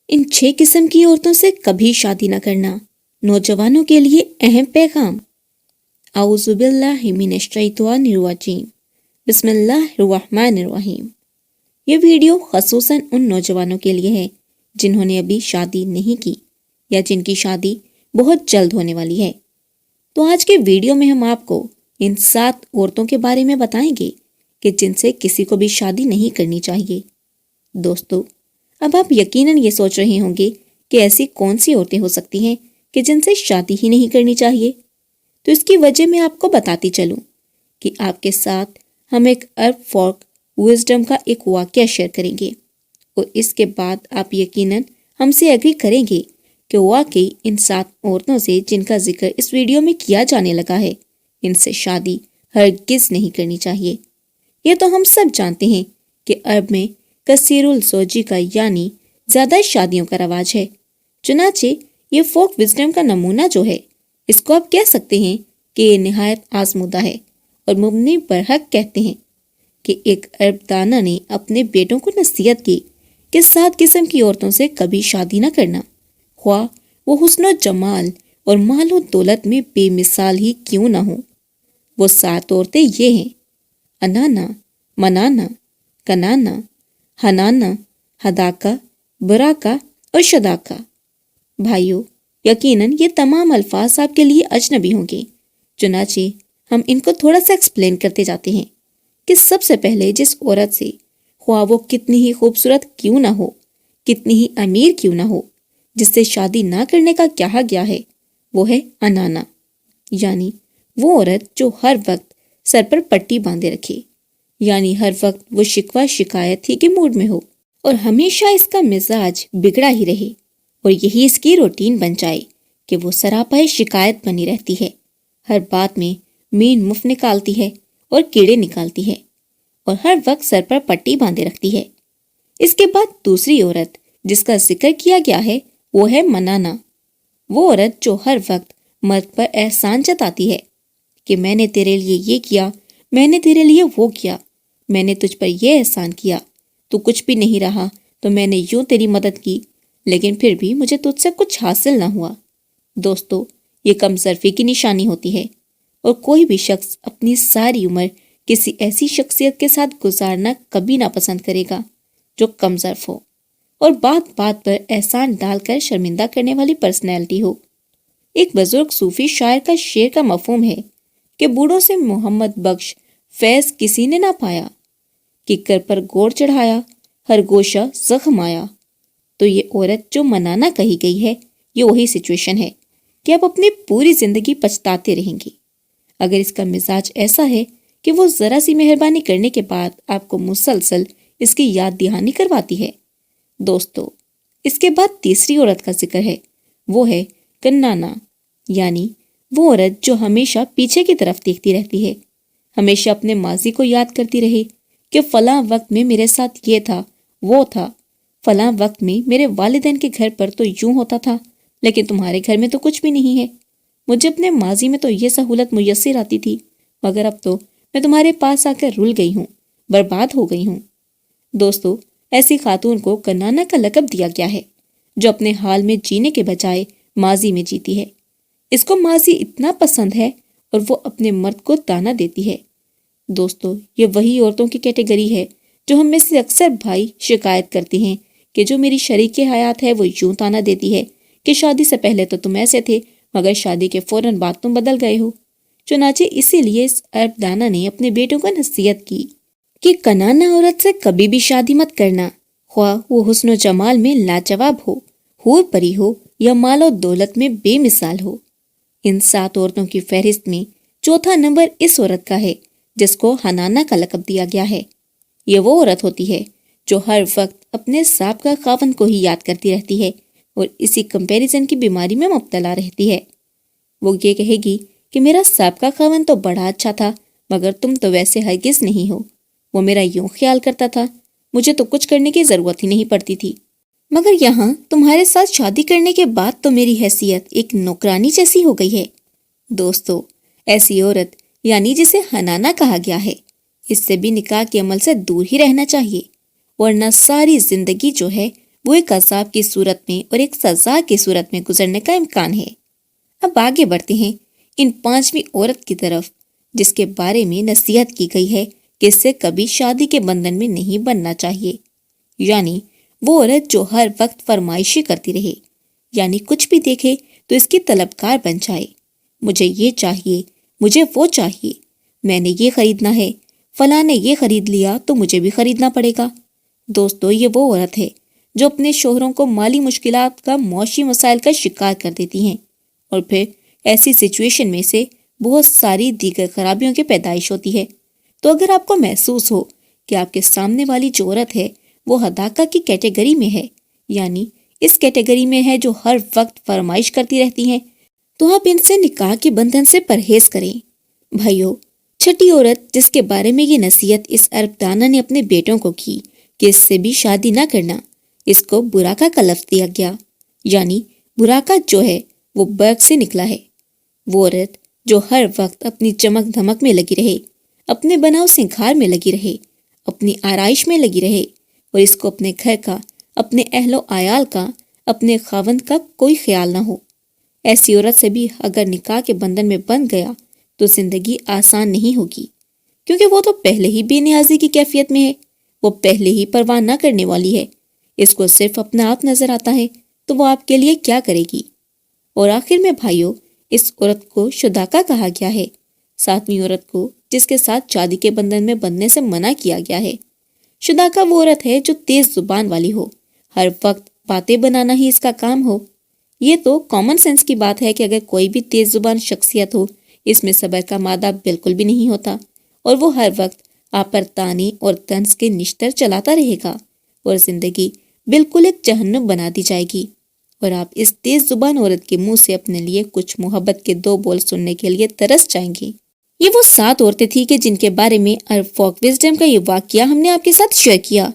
ان 6 قسم کی عورتوں سے کبھی شادی نہ کرنا، نوجوانوں کے لیے اہم پیغام۔ اعوذ باللہ من الشیطان الرجیم، بسم اللہ الرحمن الرحیم۔ یہ ویڈیو خصوصاً ان نوجوانوں کے لیے ہے جنہوں نے ابھی شادی نہیں کی یا جن کی شادی بہت جلد ہونے والی ہے۔ تو آج کے ویڈیو میں ہم آپ کو ان 7 عورتوں کے بارے میں بتائیں گے کہ جن سے کسی کو بھی شادی نہیں کرنی چاہیے۔ دوستو، اب آپ یقیناً یہ سوچ رہے ہوں گے کہ ایسی کون سی عورتیں ہو سکتی ہیں کہ جن سے شادی ہی نہیں کرنی چاہیے۔ تو اس کی وجہ میں آپ کو بتاتی چلوں کہ آپ کے ساتھ ہم ایک عرب فولک وزڈم کا ایک واقعہ شیئر کریں گے، اور اس کے بعد آپ یقیناً ہم سے ایگری کریں گے کہ واقعی ان 7 عورتوں سے جن کا ذکر اس ویڈیو میں کیا جانے لگا ہے، ان سے شادی ہرگز نہیں کرنی چاہیے۔ یہ تو ہم سب جانتے ہیں کہ عرب میں کثیر الزوجی کا یعنی زیادہ شادیوں کا رواج ہے۔ چنانچہ یہ فولک وزڈم کا نمونہ جو ہے، اس کو آپ کہہ سکتے ہیں کہ یہ نہایت آزمودہ ہے، اور مبنی برحق کہتے ہیں کہ ایک عرب دانا نے اپنے بیٹوں کو نصیحت کی کہ 7 قسم کی عورتوں سے کبھی شادی نہ کرنا، خواہ وہ حسن و جمال اور مال و دولت میں بے مثال ہی کیوں نہ ہوں۔ وہ 7 عورتیں یہ ہیں: انانا، منانا، کنانا، ہنانا، ہداکا، براکا اور شداکا۔ بھائیو، یقیناً یہ تمام الفاظ آپ کے لیے اجنبی ہوں گے، چنانچہ ہم ان کو تھوڑا سا ایکسپلین کرتے جاتے ہیں کہ سب سے پہلے جس عورت سے، خواہ وہ کتنی ہی خوبصورت کیوں نہ ہو، کتنی ہی امیر کیوں نہ ہو، جس سے شادی نہ کرنے کا کہا گیا ہے، وہ ہے انانا، یعنی وہ عورت جو ہر وقت سر پر پٹی باندھے رکھے، یعنی ہر وقت وہ شکوہ شکایت ہی کے موڈ میں ہو، اور ہمیشہ اس کا مزاج بگڑا ہی رہے، اور یہی اس کی روٹین بن جائے کہ وہ سراپا شکایت بنی رہتی ہے، ہر بات میں مین مف نکالتی ہے اور کیڑے نکالتی ہے، اور ہر وقت سر پر پٹی باندھے رکھتی ہے۔ اس کے بعد دوسری عورت جس کا ذکر کیا گیا ہے، وہ ہے منانا، وہ عورت جو ہر وقت مرد پر احسان جتاتی ہے کہ میں نے تیرے لیے یہ کیا، میں نے تیرے لیے وہ کیا، میں نے تجھ پر یہ احسان کیا، تو کچھ بھی نہیں رہا تو میں نے یوں تیری مدد کی، لیکن پھر بھی مجھے تجھ سے کچھ حاصل نہ ہوا۔ دوستو، یہ کم ظرفی کی نشانی ہوتی ہے، اور کوئی بھی شخص اپنی ساری عمر کسی ایسی شخصیت کے ساتھ گزارنا کبھی نہ پسند کرے گا جو کم ظرف ہو اور بات بات پر احسان ڈال کر شرمندہ کرنے والی پرسنالٹی ہو۔ ایک بزرگ صوفی شاعر کا شعر کا مفہوم ہے کہ بوڑھوں سے محمد بخش فیض کسی نے نہ پایا، ککر پر گوڑ چڑھایا ہر گوشہ زخم آیا۔ تو یہ عورت جو منانا کہی گئی ہے، یہ وہی سچویشن ہے کہ آپ اپنی پوری زندگی پچھتاتے رہیں گے اگر اس کا مزاج ایسا ہے کہ وہ ذرا سی مہربانی کرنے کے بعد آپ کو مسلسل اس کی یاد دہانی کرواتی ہے۔ دوستو، اس کے بعد تیسری عورت کا ذکر ہے، وہ ہے کنانا، یعنی وہ عورت جو ہمیشہ پیچھے کی طرف دیکھتی رہتی ہے، ہمیشہ اپنے ماضی کو یاد کرتی رہے کہ فلاں وقت میں میرے ساتھ یہ تھا، وہ تھا، فلاں وقت میں میرے والدین کے گھر پر تو یوں ہوتا تھا، لیکن تمہارے گھر میں تو کچھ بھی نہیں ہے۔ مجھے اپنے ماضی میں تو یہ سہولت میسر آتی تھی، مگر اب تو میں تمہارے پاس آ کر رل گئی ہوں، برباد ہو گئی ہوں۔ دوستو، ایسی خاتون کو کنانا کا لقب دیا گیا ہے جو اپنے حال میں جینے کے بجائے ماضی میں جیتی ہے۔ اس کو ماضی اتنا پسند ہے اور وہ اپنے مرد کو تانا دیتی ہے۔ دوستو، یہ وہی عورتوں کی کیٹیگری ہے جو ہم میں سے اکثر بھائی شکایت کرتے ہیں کہ جو میری شریک حیات ہے وہ یوں تانا دیتی ہے کہ شادی سے پہلے تو تم ایسے تھے، مگر شادی کے فوراً بعد تم بدل گئے ہو۔ چنانچہ اسی لیے اس عرب دانا نے اپنے بیٹوں کو نصیحت کی کہ کنانا عورت سے کبھی بھی شادی مت کرنا، خواہ وہ حسن و جمال میں لاجواب ہو، حور پری ہو، یا مال و دولت میں بے مثال ہو۔ ان 7 عورتوں کی فہرست میں چوتھا نمبر اس عورت کا ہے جس کو ہنانا کا لقب دیا گیا ہے۔ یہ وہ عورت ہوتی ہے جو ہر وقت اپنے سابقہ خاوند کو ہی یاد کرتی رہتی ہے اور اسی کمپیریزن کی بیماری میں مبتلا رہتی ہے۔ وہ یہ کہے گی کہ میرا سابقہ خاوند تو بڑا اچھا تھا، مگر تم تو ویسے ہرگز نہیں ہو، وہ میرا یوں خیال کرتا تھا، مجھے تو کچھ کرنے کی ضرورت ہی نہیں پڑتی تھی، مگر یہاں تمہارے ساتھ شادی کرنے کے بعد تو میری حیثیت ایک نوکرانی جیسی ہو گئی ہے۔ دوستو، ایسی عورت یعنی جسے ہنانا کہا گیا ہے، اس سے بھی نکاح کے عمل سے دور ہی رہنا چاہیے، ورنہ ساری زندگی جو ہے وہ ایک عذاب کی صورت میں اور ایک سزا کی صورت میں گزرنے کا امکان ہے۔ اب آگے بڑھتے ہیں ان 5ویں عورت کی طرف، جس کے بارے میں نصیحت کی گئی ہے کہ اس سے کبھی شادی کے بندھن میں نہیں بننا چاہیے، یعنی وہ عورت جو ہر وقت فرمائشی کرتی رہے، یعنی کچھ بھی دیکھے تو اس کی طلبکار بن جائے۔ مجھے یہ چاہیے، مجھے وہ چاہیے، میں نے یہ خریدنا ہے، فلاں نے یہ خرید لیا تو مجھے بھی خریدنا پڑے گا۔ دوستو، یہ وہ عورت ہے جو اپنے شوہروں کو مالی مشکلات کا، معاشی مسائل کا شکار کر دیتی ہیں، اور پھر ایسی سچویشن میں سے بہت ساری دیگر خرابیوں کی پیدائش ہوتی ہے۔ تو اگر آپ کو محسوس ہو کہ آپ کے سامنے والی جو عورت ہے وہ ہداکا کی کیٹیگری میں ہے، یعنی اس کیٹیگری میں ہے جو ہر وقت فرمائش کرتی رہتی ہیں، تو آپ ان سے نکاح کے بندھن سے پرہیز کریں۔ بھائیو، چھٹی عورت جس کے بارے میں یہ نصیحت اس عرب دانا نے اپنے بیٹوں کو کی کہ اس سے بھی شادی نہ کرنا، اس کو براکا کا لفظ دیا گیا، یعنی براکا جو ہے وہ برق سے نکلا ہے۔ وہ عورت جو ہر وقت اپنی چمک دھمک میں لگی رہے، اپنے بناؤ سنگھار میں لگی رہے، اپنی آرائش میں لگی رہے، اور اس کو اپنے گھر کا، اپنے اہل و عیال کا، اپنے خاوند کا کوئی خیال نہ ہو۔ ایسی عورت سے بھی اگر نکاح کے بندھن میں بندھ گیا تو زندگی آسان نہیں ہوگی، کیونکہ وہ تو پہلے ہی بے نیازی کی کیفیت میں ہے، وہ پہلے ہی پرواہ نہ کرنے والی ہے، اس کو صرف اپنا آپ نظر آتا ہے، تو وہ آپ کے لیے کیا کرے گی؟ اور آخر میں بھائیو، اس عورت کو شداکا کہا گیا ہے، 7ویں عورت کو جس کے ساتھ شادی کے بندھن میں بندھنے سے منع کیا گیا ہے۔ شداکا وہ عورت ہے جو تیز زبان والی ہو، ہر وقت باتیں بنانا ہی اس کا کام ہو۔ یہ تو کامن سینس کی بات ہے کہ اگر کوئی بھی تیز زبان شخصیت ہو، اس میں صبر کا مادہ بالکل بھی نہیں ہوتا، اور وہ ہر وقت آپ پر طعنے اور طنز کے نشتر چلاتا رہے گا، اور زندگی بالکل ایک جہنم بنا دی جائے گی، اور آپ اس تیز زبان عورت کے منہ سے اپنے لیے کچھ محبت کے 2 بول سننے کے لیے ترس جائیں گی۔ یہ وہ 7 عورتیں تھیں کہ جن کے بارے میں عرب فوک وزڈم کا یہ واقعہ ہم نے آپ کے ساتھ شیئر کیا۔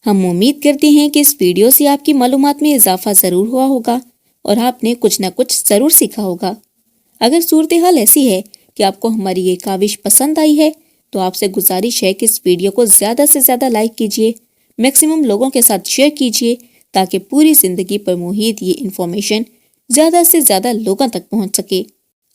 ہم امید کرتے ہیں کہ اس ویڈیو سے آپ کی معلومات میں اضافہ ضرور ہوا ہوگا اور آپ نے کچھ نہ کچھ ضرور سیکھا ہوگا۔ اگر صورتحال ایسی ہے کہ آپ کو ہماری یہ کاوش پسند آئی ہے تو آپ سے گزارش ہے کہ اس ویڈیو کو زیادہ سے زیادہ لائک کیجیے، میکسیمم لوگوں کے ساتھ شیئر کیجیے، تاکہ پوری زندگی پر محیط یہ انفارمیشن زیادہ سے زیادہ لوگوں تک پہنچ سکے۔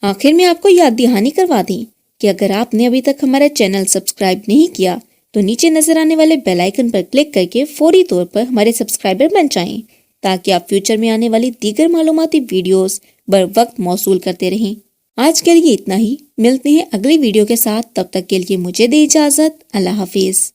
آخر میں آپ کو یاد دہانی کروا دیں کہ اگر آپ نے ابھی تک ہمارا چینل سبسکرائب نہیں کیا تو نیچے نظر آنے والے بیل آئیکن پر کلک کر کے فوری طور پر ہمارے سبسکرائبر بن جائیں، تاکہ آپ فیوچر میں آنے والی دیگر معلوماتی ویڈیوز بر وقت موصول کرتے رہیں۔ آج کے لیے اتنا ہی، ملتے ہیں اگلی ویڈیو کے ساتھ، تب تک کے لیے مجھے دے اجازت، اللہ حافظ۔